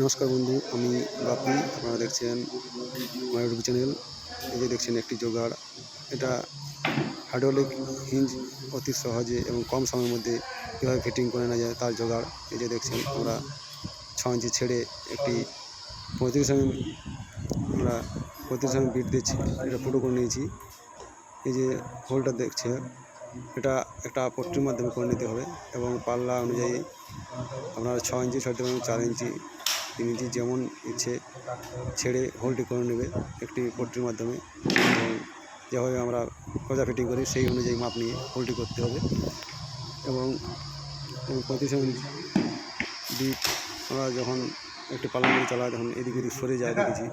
নমস্কার বন্ধু, আমি বাপি। আপনারা দেখছেন আমার ইউটিউব চ্যানেল। এই যে দেখছেন একটি জোগাড়, এটা হাইড্রোলিক হিঞ্জ অতি সহজে এবং কম সময়ের মধ্যে কীভাবে ফিটিং করে নেওয়া যায় তার জোগাড়। এই যে দেখছেন আমরা 6 ইঞ্চি ছেড়ে একটি 35 mm আমরা 35 mm বিট দিচ্ছি, এটা ফুটো করে নিয়েছি। এই যে হোলটা দেখছে, এটা একটা পট্টির মাধ্যমে করে নিতে হবে এবং পাল্লা অনুযায়ী আপনারা 6 ইঞ্চি, 4 ইঞ্চি, 3 ইঞ্চি যেমন ইচ্ছে ছেড়ে হোলটি করে নেবে একটি পট্টির মাধ্যমে। এবং যেভাবে আমরা খোঁজা ফিটিং করি সেই অনুযায়ী মাপ নিয়ে হোলটি করতে হবে। এবং 35 mm বিট আমরা যখন একটি পাল্লা নিয়ে চালাই তখন এদিক ওদিক সরে যায় দেখেছি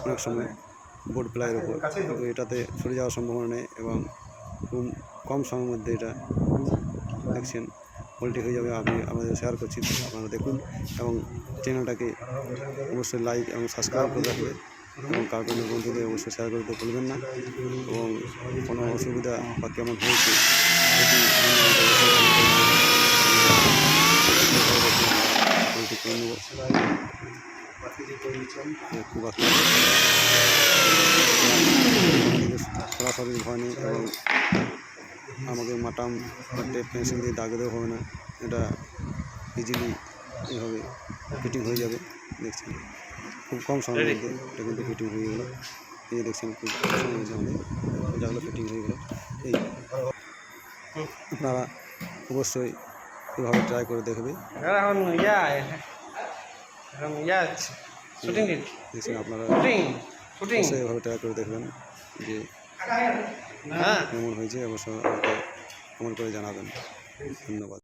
অনেক সময় বোর্ড প্লাইয়ের উপর, কিন্তু এটাতে সরে যাওয়ার সম্ভাবনা নেই এবং খুব কম সময়ের মধ্যে এটা দেখছেন হোলটি হয়ে যাবে। আমি আমাদের শেয়ার করছি, আপনারা দেখুন এবং চ্যানেলটাকে অবশ্যই লাইক এবং সাবস্ক্রাইব করে রাখবে এবং কার্টুনের বন্ধুদের অবশ্যই শেয়ার করতে ভুলবেন না। এবং কোনো অসুবিধা বা কেমন হয়েছে সেটি হোলটি করে নেব। খুব সরাসরি ভয় নেই এবং আমাকে মাটাম পেন্সিল দিয়ে দাগ দেওয়া হবে না, এটা ইজিলি এইভাবে ফিটিং হয়ে যাবে। দেখছেন খুব কম সময়ের মধ্যে এটা কিন্তু ফিটিং হয়ে গেলো। এই দেখছেন খুব কম সময়ের মধ্যে আমাদের এটাগুলো ফিটিং হয়ে গেলো। এই আপনারা অবশ্যই এভাবে ট্রাই করে দেখবে। দেখছেন আপনারা অবশ্যই এভাবে ট্রাই করে দেখবেন যে কেমন হয়েছে, অবশ্যই আমাকে কমেন্ট করে জানাবেন। ধন্যবাদ।